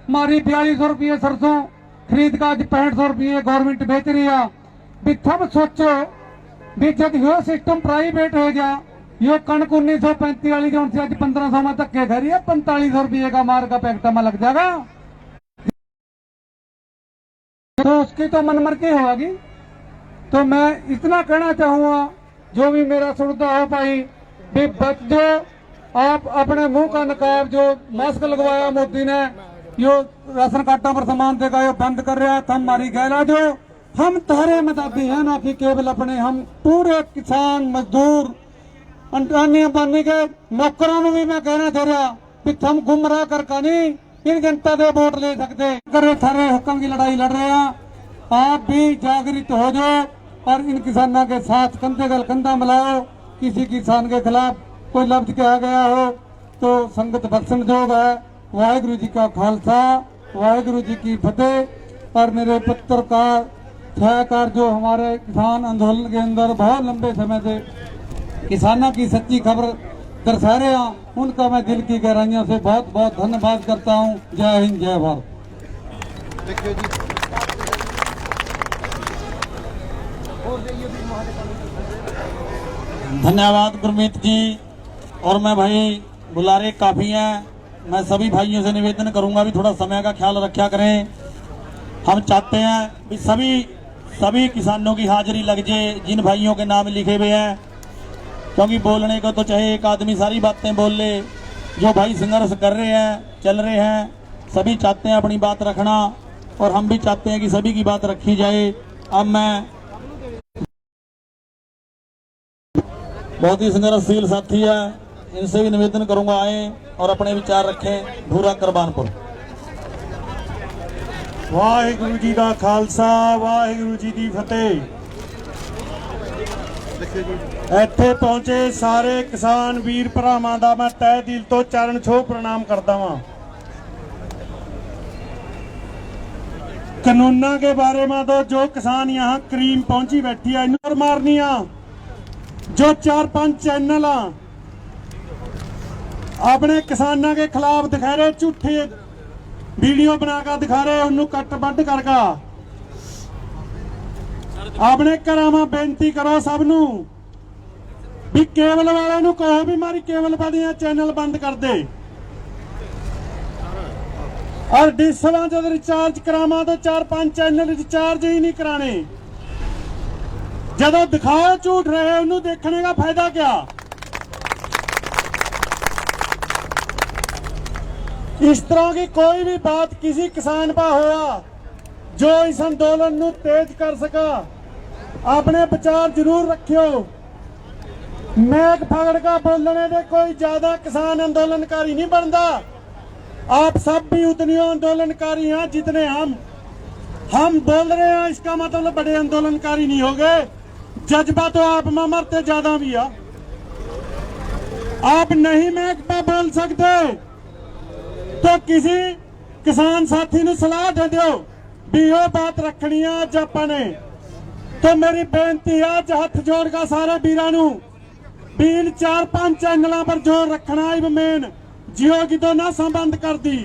हमारी 4200 रुपये सरसों खरीद का, आज 6500 रुपये गवर्नमेंट बेच रही है। भी तब सोचो भी जब यो सिस्टम प्राइवेट हो गया, यो कणक 1935 वाली जो आज 1500 में धक्के खा रही है, 4500 रुपये का मार का पैकेट में लग जाएगा, तो उसकी तो मनमर्जी होगी। तो मैं इतना कहना चाहूंगा, जो भी मेरा सुनता हो भाई भी, जो आप अपने मुंह का नकाब जो मास्क लगवाया मोदी ने, यो राशन कार्डों पर सामान देगा, यो बंद कर रहा है। हमारी गैला जो हम तारे मदादी हैं ना कि केवल अपने, हम पूरे किसान मजदूर अंटानी अंबानी के नौकरों को भी मैं कहना चाह रहा कि हम गुमराह करके नहीं इन जनता के वोट ले सकते। करे थारे हुक्म की लड़ाई लड़ रहे हैं, आप भी जागृत हो जाओ और इन किसानों के साथ कंधे का कंधा मिलाओ। किसी किसान के खिलाफ कोई लफ्ज कहा गया हो तो संगत बख्शण जोग है। वाहिगुरु जी का खालसा, वाहिगुरु जी की फतेह। और मेरे पत्रकार छायाकार जो हमारे किसान आंदोलन के अंदर बहुत लंबे समय से किसानों की सच्ची खबर दर्शा रहे हैं, उनका मैं दिल की गहराइयों से बहुत बहुत धन्यवाद करता हूं। जय हिंद, जय भारत। धन्यवाद गुरमीत जी। और मैं भाई बुलारे काफी हैं, मैं सभी भाइयों से निवेदन करूंगा भी थोड़ा समय का ख्याल रखा करें। हम चाहते हैं कि सभी किसानों की हाजिरी लग जाए जिन भाइयों के नाम लिखे हुए हैं, क्योंकि बोलने को तो चाहे एक आदमी सारी बातें बोल ले। जो भाई संघर्ष कर रहे हैं, चल रहे हैं, सभी चाहते हैं अपनी बात रखना, और हम भी चाहते हैं कि सभी की बात रखी जाए। अब मैं बहुत ही संघर्षशील साथी है, इनसे भी निवेदन करूंगा आए और अपने विचार रखें। भूरा करबानपुर। वाहिगुरु जी का खालसा, वाहिगुरु जी की फतेह। ਇੱਥੇ ਪਹੁੰਚੇ ਸਾਰੇ ਕਿਸਾਨ ਵੀਰ ਭਰਾਵਾਂ ਦਾ ਮੈਂ ਤਹਿ ਦਿਲ ਤੋਂ ਚਰਨ ਛੋਹ ਪ੍ਰਣਾਮ करता हूं। कानूनों के बारे में तो जो किसान यहाँ क्रीम पहुंची बैठी है, इन्होंने मारनिया जो 4-5 चैनल अपने किसानों के खिलाफ दिखा रहे, झूठे वीडियो बनाकर दिखा रहे, उन्होंने कट बंद करके अपने घर में बेनती करो सबनू भी केबल वाले नू कहो भी मारी केबल वाले चैनल बंद कर दे, और डिशला जब रिचार्ज करावा तो 4-5 चैनल रिचार्ज ही नहीं कराने। जदों दिखाओ झूठ रहे उन्होंने देखने का फायदा क्या। इस तरह की कोई भी बात किसी किसान पा होया जो इस अंदोलन नू तेज कर सका, अपने विचार जरूर रखियो। मैक फगड़ का बोलने दे कोई ज्यादा किसान आंदोलनकारी नहीं बनता। आप सब भी उतने आंदोलनकारी हैं जितने हम बोल रहे हैं। इसका मतलब बड़े आंदोलनकारी नहीं हो गए। जज्बा तो आप में मरते ज्यादा भी है। आप नहीं मैक पे बोल सकते तो किसी किसान साथी ने सलाह दे दो भी यो बात रखनी है अज अपने। तो मेरी बेनती है अज हथ जोड़ का सारे वीरां नू भी इन 4-5 चैनलों पर जोर रखना है। मेन जियो की तो ना बंद कर दी।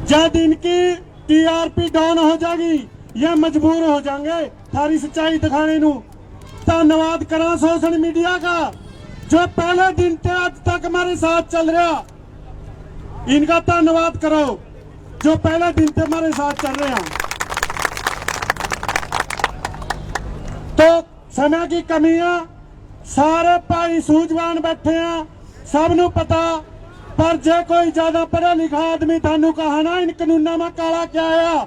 जब इनकी टीआरपी डाउन हो जाएगी ये मजबूर हो जाएंगे थारी सच्चाई दिखाने नू। धन्यवाद करा सोशल मीडिया का जो पहले दिन से आज तक हमारे साथ चल रहा। इनका धन्यवाद करो जो पहले दिन से हमारे साथ चल रहे हैं। तो समय की कमी है, सारे भाई सूझवान बैठे हैं, सबनू पता। पर जे कोई ज्यादा पढ़ा लिखा आदमी थानू कहा ना इन कानूनों में काला क्या है,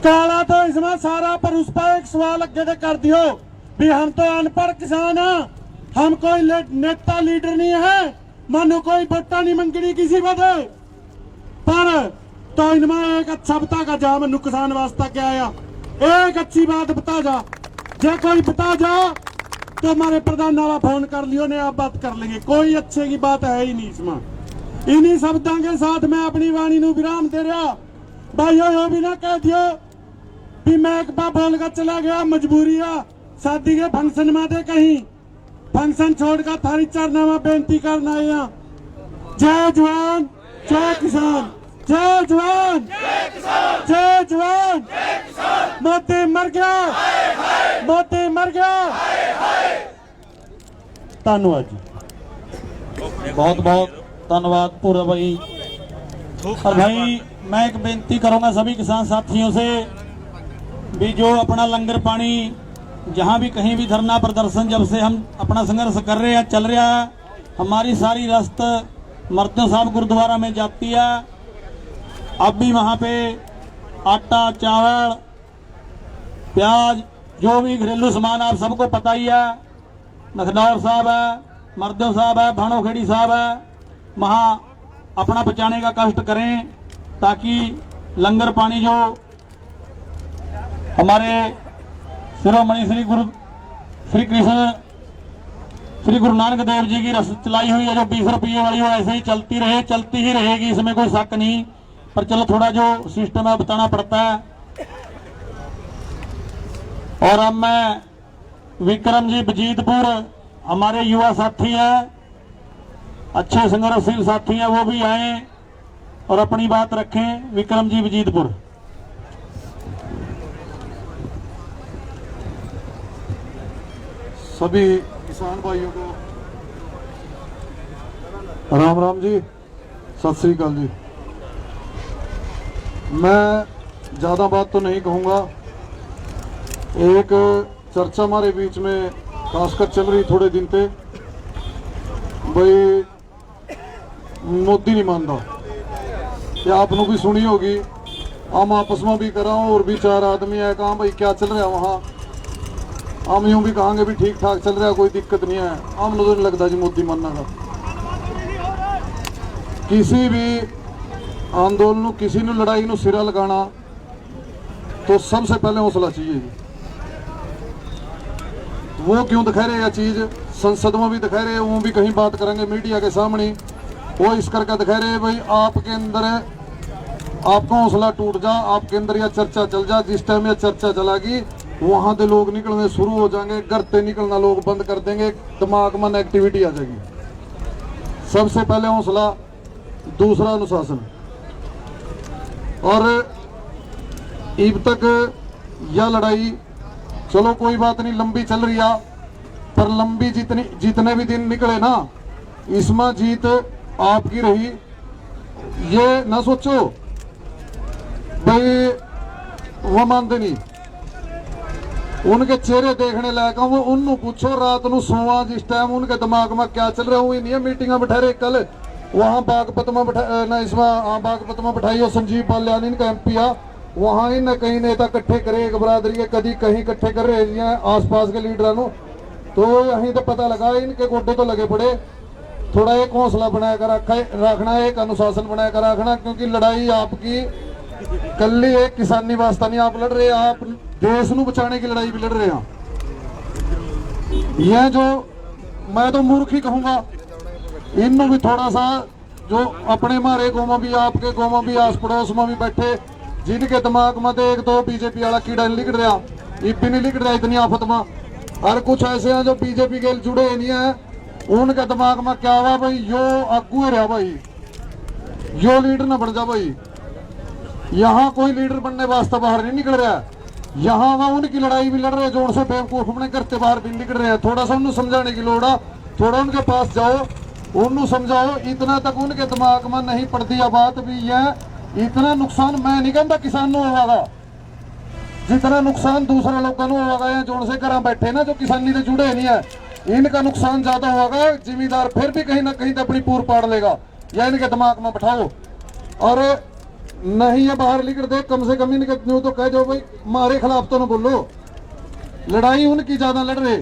काला तो इसमें सारा। पर उस पर एक सवाल अगे से कर दियो भी हम तो अनपढ़ किसान हैं, हम कोई नेता लीडर नहीं है, मानो कोई वोटा नहीं मंगनी किसी बदे। पर तो इनमें एक अच्छा बता का जा मनु किसान वास्ता क्या आया, एक अच्छी बात बता जा। जे कोई बता जा तो हमारे प्रधान वाला फोन कर लियो ने आप बात कर लेंगे। कोई अच्छे की बात है ही नहीं इसमें। इन्हीं शब्दों के साथ मैं अपनी वाणी नू विराम दे रहा। भाइयों यो भी ना कह दियो भी मैं एक बार बोल कर चला गया, मजबूरी है। शादी के फंक्शन में दे कहीं फंक्शन छोड़कर थारी चरणों में बेनती करना है। जय जवान जय किसान, जय जवान जय जवान। मोदी मर गया, मोदी मर गया। धन्यवाद जी, बहुत बहुत धन्यवाद पूरा भाई। और भाई मैं एक बेनती करूंगा सभी किसान साथियों से भी जो अपना लंगर पानी जहां भी कहीं भी धरना प्रदर्शन जब से हम अपना संघर्ष कर रहे हैं चल रहा है, हमारी सारी रस्त मर्दों साहब गुरुद्वारा में जाती है। अब भी वहां पे आटा चावल प्याज जो भी घरेलू सामान आप सबको पता ही है, नखनौर साहब है, मर्दों साहब है, भानोखेड़ी साहब है, वहां अपना बचाने का कष्ट करें ताकि लंगर पानी जो हमारे शिरोमणि श्री गुरु नानक देव जी की रस्म चलाई हुई है जो 20 रुपये वाली वो ऐसे ही चलती रहे, चलती ही रहेगी, इसमें कोई शक नहीं। पर चलो थोड़ा जो सिस्टम है बताना पड़ता है। और अब मैं विक्रम जी बजीतपुर हमारे युवा साथी हैं, अच्छे संघर्षशील साथी हैं, वो भी आए और अपनी बात रखें। विक्रम जी बजीतपुर। सभी किसान भाइयों को राम राम जी, सत श्री अकाल जी। मैं ज़्यादा बात तो नहीं कहूँगा। एक चर्चा हमारे बीच में खासकर चल रही थोड़े दिन से, भाई मोदी नहीं मानता, ये आपने भी सुनी होगी, हम आपस में भी कराओ और भी 4 आदमी है कहाँ भाई क्या चल रहा है वहाँ, हम यूं भी कहेंगे भी ठीक ठाक चल रहा है, कोई दिक्कत नहीं है। हम लोगों नहीं लगता जी मोदी मानना का। किसी भी आंदोलन किसी ने लड़ाई ਨੂੰ सिरा लगाना तो सबसे पहले हौसला चाहिए जी। वो क्यों दिखा रहे हैं चीज, संसद में भी दिखा रहे हैं, वो भी कहीं बात करेंगे मीडिया के सामने, वो इस करके दिखा रहे हैं भाई आपके अंदर है, आपका हौसला टूट जा, आपके अंदर यह चर्चा चल जा। जिस टाइम यह चर्चा चलागी वहां से लोग निकलने शुरू हो जाएंगे, घर से निकलना लोग बंद कर देंगे, दिमाग में नेगेटिविटी आ जाएगी। सबसे पहले हौसला, दूसरा अनुशासन। और अब तक यह लड़ाई चलो कोई बात नहीं लंबी चल रही है, पर लंबी जितने भी दिन निकले ना इसमें जीत आपकी रही। ये ना सोचो भाई वो मानते नहीं, उनके चेहरे देखने लायक वो उन्होंने पूछो रात को सोवा जिस टाइम उनके दिमाग में क्या चल रहा है। वो नहीं मीटिंग बैठे रहे कल वहाँ बागपत में ना इसमें बागपत में बैठाई हो संजीव बाल्यान इनका MP आ, वहाँ ही न कहीं नेता इकट्ठे करे एक बरादरी के, कभी कहीं इकट्ठे कर रहे हैं आसपास के लीडर, तो यहीं तो पता लगा इनके गोड्डे तो लगे पड़े। थोड़ा एक हौसला बनाया कर रखना, एक अनुशासन बनाया कर रखना, क्योंकि लड़ाई आपकी कल एक किसानी वास्ता नहीं आप लड़ रहे, आप देश को बचाने की लड़ाई भी लड़ रहे हैं। यह जो मैं तो मूर्ख ही कहूंगा, इनमें भी थोड़ा सा जो अपने हमारे गाँव में भी, आपके गाँव में भी, आस पड़ोस में भी बैठे, जिनके दिमाग में तो एक दो बीजेपी वाला कीड़ा नहीं लिख रहा, भी नहीं लिख रहा इतनी आफत में, और कुछ ऐसे हैं जो बीजेपी के जुड़े नहीं है, उनके दिमाग में क्या हुआ भाई, यो अगुए रहा भाई, यो लीडर न बन जा भाई। यहाँ कोई लीडर बनने वास्ते बाहर नहीं निकल रहा है, यहाँ वहाँ उनकी लड़ाई भी लड़ रहे हैं जो उनसे बेवकूफ अपने करते बाहर भी निकल रहे हैं। थोड़ा सा उन्हें समझाने की लोड़ है, थोड़ा उनके पास जाओ, उन्हें समझाओ, इतना तक उनके दिमाग में नहीं पड़ती है बात भी। यह इतना नुकसान मैं नहीं कहता किसानों होगा, जितना नुकसान दूसरे लोगों को होगा, या जो उनसे घर बैठे ना जो किसानी से जुड़े नहीं है, इनका नुकसान ज्यादा होगा। जिम्मेदार फिर भी कहीं ना कहीं तो अपनी पूर पाड़ लेगा, या इनके दिमाग में बैठाओ, और नहीं ये बाहर लिख दे, कम से कम इनके तो कह दो भाई हमारे खिलाफ तो ना बोलो। लड़ाई उनकी ज्यादा लड़ रहे,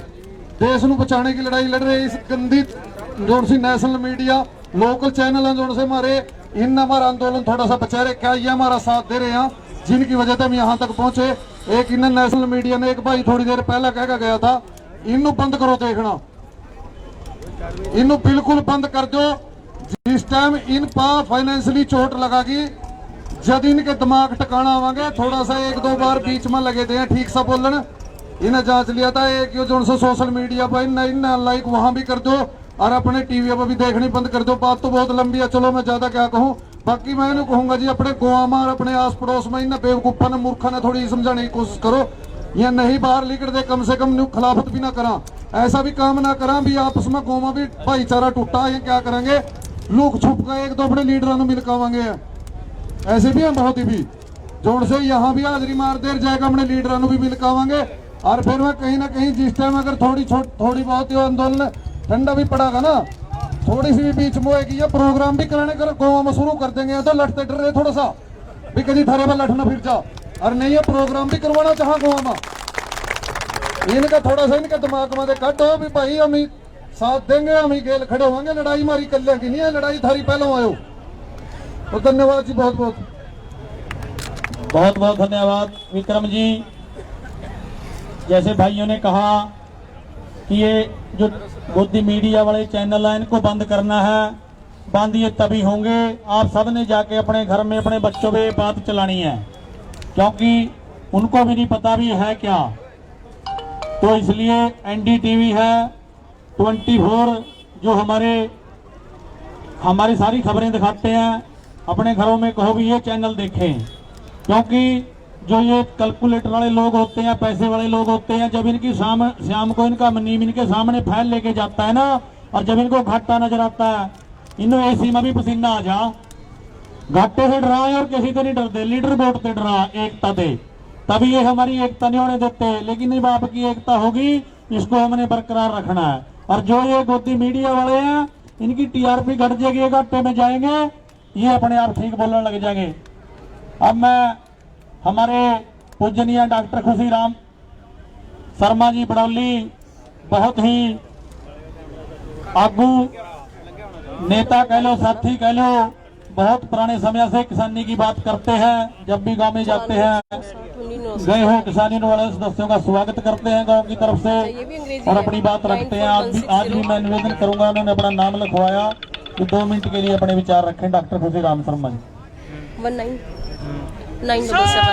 देश को बचाने की लड़ाई लड़ रहे। इस गंदी जो सी नेशनल मीडिया लोकल चैनल है जो से हमारे इन हमारा आंदोलन थोड़ा सा बचा रहे, क्या ये हमारा साथ दे रहे हैं, जिनकी वजह से हम यहाँ तक पहुंचे। एक इन नेशनल मीडिया ने एक भाई थोड़ी देर पहला कह गया था, इन्हों बंद करो देखना, इन्हों बिल्कुल बंद कर दो। जिस टाइम इन पा फाइनेंशियली चोट लगागी, जब इनके दिमाग टकाना आवांगे, थोड़ा सा एक दो बार बीच में लगे थे ठीक सा बोलन, इन्हें जांच लिया था एक जो सोशल मीडिया पर इन लाइक वहां भी कर दो, और अपने टीवी पर भी देखनी बंद कर दो। बात तो बहुत लंबी है, चलो मैं ज्यादा क्या कहूँ, बाकी मैं इन्हें कहूंगा जी अपने गोवा में और अपने आस पड़ोस में इन बेवकूफा ने मूर्खा ने थोड़ी समझाने की कोशिश करो, या नहीं बाहर लिख दे, कम से कम खिलाफत भी ना करा, ऐसा भी काम ना करा भी आपस में गाँव में भी भाईचारा टूटा। ये क्या करेंगे, लुक छुप कर एक दो अपने लीडरों को मिलकावांगे, ऐसे भी हैं बहुत ही भी जोड़ से यहाँ भी हाजिरी मार देर जाएगा, अपने लीडरों को भी मिलकावांगे। और फिर मैं कहीं ना कहीं जिस टाइम अगर थोड़ी बहुत आंदोलन ठंडा भी पड़ागा ना, थोड़ी सी भी बीच में होगी, या प्रोग्राम भी कराने कर गाँव में शुरू कर देंगे, तो लड़ते डर रहे थोड़ा सा भी कभी थारे में लठना फिर जा, और नहीं ये प्रोग्राम भी करवाना चाह गाँव में, इनका थोड़ा सा इनके दिमाग में कटो भी भाई हम ही साथ देंगे, हम ही गेल खड़े होंगे, लड़ाई हमारी कल्याण की नहीं है, लड़ाई थारी पहले आयो। तो धन्यवाद जी, बहुत बहुत धन्यवाद विक्रम जी। जैसे भाइयों ने कहा कि ये जो गोदी मीडिया वाले चैनल है इनको बंद करना है, बंद ये तभी होंगे आप सब ने जाके अपने घर में अपने बच्चों पे बात चलानी है, क्योंकि उनको भी नहीं पता भी है क्या। तो इसलिए NDTV है 24 जो हमारी सारी खबरें दिखाते हैं, अपने घरों में कहो भी ये चैनल देखें, क्योंकि जो ये कैलकुलेटर वाले लोग होते हैं, पैसे वाले लोग होते हैं, जब इनकी शाम को इनका मुनीम इनके सामने फैल लेके जाता है ना, और जब इनको घाटा नजर आता है, इन्हों AC में भी पसीना आ जा, घाटे से डरा और किसी से नहीं डरते, लीडर वोट से डरा, एकता दे, तभी ये हमारी एकता नहीं होने देते। लेकिन जब आपकी एकता होगी, इसको हमने बरकरार रखना है। और जो ये गोदी मीडिया वाले हैं, इनकी TRP घट जाएगी, घाटे में जाएंगे, ये अपने आप ठीक बोलने लग जाएंगे। अब मैं हमारे पूजनीय डॉक्टर खुशीराम शर्मा जी बड़ौली, बहुत ही आगू नेता कह लो, साथी कह लो, बहुत पुराने समय से किसानी की बात करते हैं, जब भी गांव में जाते हैं गए हो किसानी वाले सदस्यों का स्वागत करते हैं गांव की तरफ से, और अपनी बात रखते हैं। आज भी मैं निवेदन करूंगा, उन्होंने अपना नाम लिखवाया कि 2 मिनट के लिए अपने विचार रखें। डॉक्टर खुशीराम शर्मा जी। 1997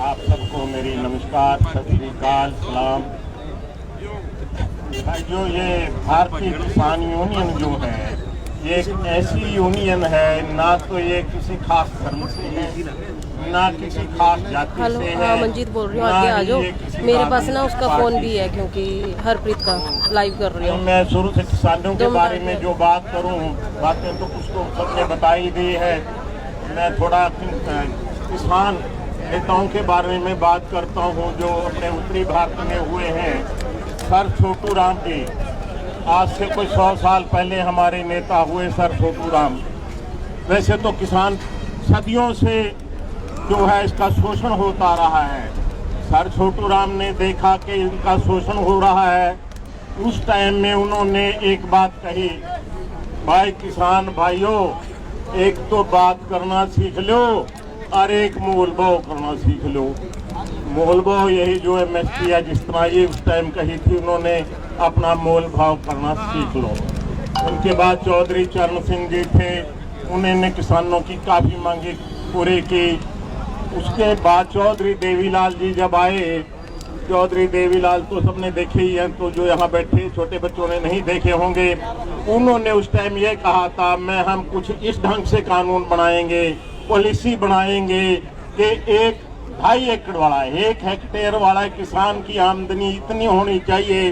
आप सबको मेरी नमस्कार, सत श्री अकाल, सलाम। जो ये भारतीय किसान यूनियन जो है, ये एक ऐसी यूनियन है, ना तो ये किसी खास धर्म से है, ना किसी खास जाति से है। हाँ, मंजीत बोल रही हूँ, आगे आ जाओ, मेरे पास ना उसका फोन भी है, क्योंकि हरप्रीत का लाइव कर रही हूँ। मैं शुरू से किसानों के बारे में जो बात करूँ, बातें तो कुछ तो सबने बताई दी है, मैं थोड़ा किसान नेताओं के बारे में बात करता हूँ जो अपने उत्तरी भारत में हुए हैं। सर छोटू राम के आज से कोई 100 साल पहले हमारे नेता हुए सर छोटू राम। वैसे तो किसान सदियों से जो है इसका शोषण होता रहा है। सर छोटू राम ने देखा कि इनका शोषण हो रहा है। उस टाइम में उन्होंने एक बात कही, भाई किसान भाइयों, एक तो बात करना सीख लो और एक मोल भाव करना सीख लो। मोल भाव यही जो MSP है जिस तरह ये उस टाइम कही थी, उन्होंने अपना मोल भाव करना सीख लो। उनके बाद चौधरी चरण सिंह जी थे, उन्होंने किसानों की काफ़ी मांगे पूरी की। उसके बाद चौधरी देवीलाल जी जब आए, चौधरी देवीलाल तो सबने देखे ही हैं, तो जो यहाँ बैठे छोटे बच्चों ने नहीं देखे होंगे, उन्होंने उस टाइम ये कहा था मैं हम कुछ इस ढंग से कानून बनाएंगे, पॉलिसी बनाएंगे कि 1.5 एकड़ वाला 1 हेक्टेयर वाला किसान की आमदनी इतनी होनी चाहिए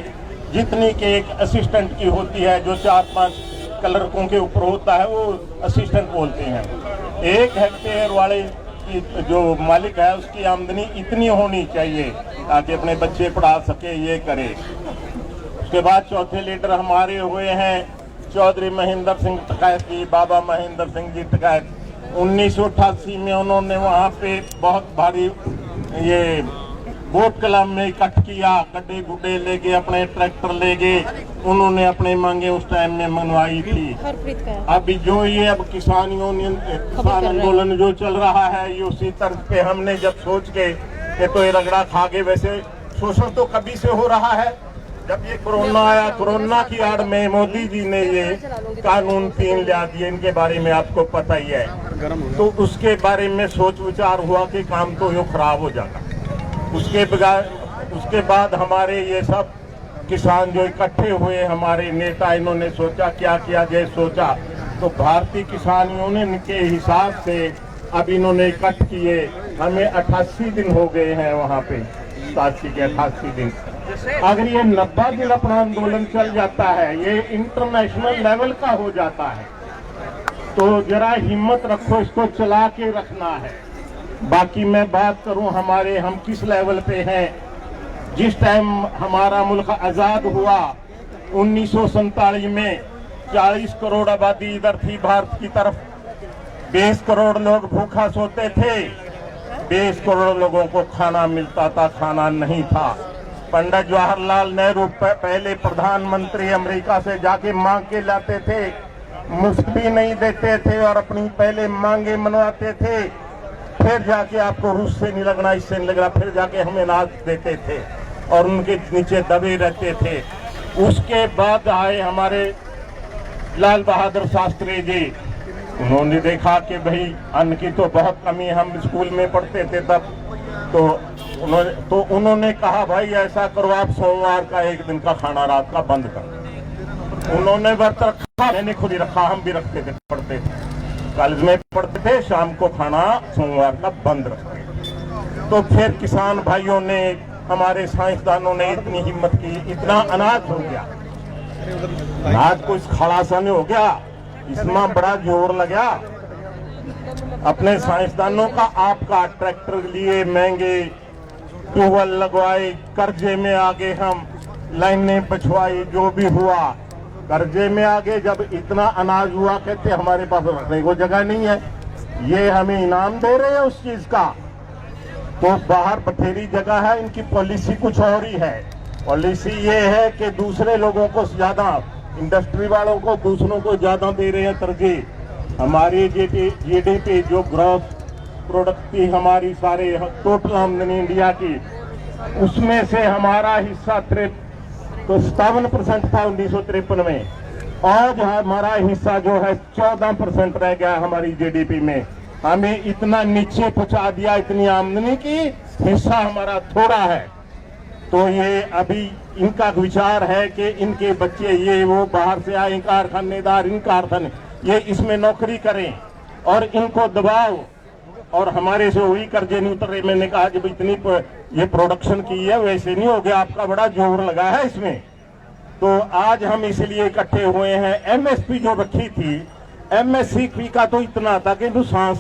जितनी कि एक असिस्टेंट की होती है, जो 4-5 क्लर्कों के ऊपर होता है, वो असिस्टेंट बोलते हैं। 1 हेक्टेयर वाले जो मालिक है उसकी आमदनी इतनी होनी चाहिए ताकि अपने बच्चे पढ़ा सके, ये करे। उसके बाद चौथे लीडर हमारे हुए हैं चौधरी महेंद्र सिंह टिकैत जी, बाबा महेंद्र सिंह जी टिकैत। 1988 में उन्होंने वहाँ पे बहुत भारी ये बोट क्लब में इकट्ठ किया, गड्ढे गुड्डे ले गए, अपने ट्रैक्टर ले गए, उन्होंने अपने मांगे उस टाइम में मनवाई थी। अभी जो ये अब किसान यूनियन किसान आंदोलन जो चल रहा है, ये उसी तर्ज पे हमने जब सोच के ये तो ये रगड़ा खा गए। वैसे शोषण तो कभी से हो रहा है, जब ये कोरोना आया, कोरोना की आड़ में मोदी जी ने ये कानून 3 ला दिए, इनके बारे में आपको पता ही है। तो उसके बारे में सोच विचार हुआ कि काम तो यूँ खराब हो जाता। उसके बाद हमारे ये सब किसान जो इकट्ठे हुए, हमारे नेता, इन्होंने सोचा क्या किया जाए। सोचा तो भारतीय किसान यूनियन के हिसाब से अब इन्होंने इकट्ठ किए, हमें 88 दिन हो गए हैं वहाँ पे, 87 के 88 दिन। अगर ये 90 दिन अपना आंदोलन चल जाता है, ये इंटरनेशनल लेवल का हो जाता है, तो जरा हिम्मत रखो, इसको चला के रखना है। बाकी मैं बात करूं हम किस लेवल पे हैं। जिस टाइम हमारा मुल्क आजाद हुआ 1947 में 40 करोड़ आबादी इधर थी भारत की तरफ, 20 करोड़ लोग भूखा सोते थे, 20 करोड़ लोगों को खाना मिलता था, खाना नहीं था। पंडित जवाहरलाल नेहरू पहले प्रधानमंत्री अमेरिका से जाके मांग के लाते थे, मुफ्त भी नहीं देते थे और अपनी पहले मांगे मनवाते थे, फिर जाके आपको रूस से नहीं लगना, इससे नहीं लगना, फिर जाके हमें अनाज देते थे और उनके नीचे दबे रहते थे। उसके बाद आए हमारे लाल बहादुर शास्त्री जी, उन्होंने देखा कि भाई अन्न की तो बहुत कमी, हम स्कूल में पढ़ते थे तब, तो उन्होंने कहा भाई ऐसा करो, आप सोमवार का 1 दिन का खाना रात का बंद कर। उन्होंने व्रत रखा, मैंने खुद ही रखा, हम भी रखते थे, पढ़ते थे, कॉलेज में पढ़ते थे, शाम को खाना सोमवार का बंद रखते। तो फिर किसान भाइयों ने, हमारे साइंसदानों ने इतनी हिम्मत की, इतना अनाज हो गया, अनाज कुछ खड़ा सा नहीं हो गया, इसमें बड़ा जोर लगा अपने साइंसदानों का। आपका ट्रैक्टर लिए महंगे, ट्यूबवेल लगवाए, कर्जे में आगे हम लाइनें बिछवाई, जो भी हुआ कर्जे में आगे। जब इतना अनाज हुआ, कहते हमारे पास रखने को जगह नहीं है, ये हमें इनाम दे रहे हैं उस चीज का। तो बाहर बथेरी जगह है, इनकी पॉलिसी कुछ और ही है। पॉलिसी ये है कि दूसरे लोगों को ज्यादा, इंडस्ट्री वालों को, दूसरों को ज्यादा दे रहे हैं तरजीह। हमारी GDP जो ग्रॉस प्रोडक्ट की हमारी सारे टोटल आमदनी इंडिया की, उसमें से हमारा हिस्सा 57% था 1953 में, आज हमारा हिस्सा जो है 14% रह गया हमारी GDP में। हमें इतना नीचे पहुंचा दिया, इतनी आमदनी की हिस्सा हमारा थोड़ा है। तो ये अभी इनका विचार है कि इनके बच्चे ये वो बाहर से आए कारखानेदार, इन कारखाने ये इसमें नौकरी करें और इनको दबाओ, और हमारे से वही कर्जे नहीं उतर रहे। मैंने कहा जब इतनी ये प्रोडक्शन की है, वैसे नहीं हो गया, आपका बड़ा जोर लगा है इसमें। तो आज हम इसलिए इकट्ठे हुए हैं। MSP जो रखी थी, MSP का तो इतना था कि सांस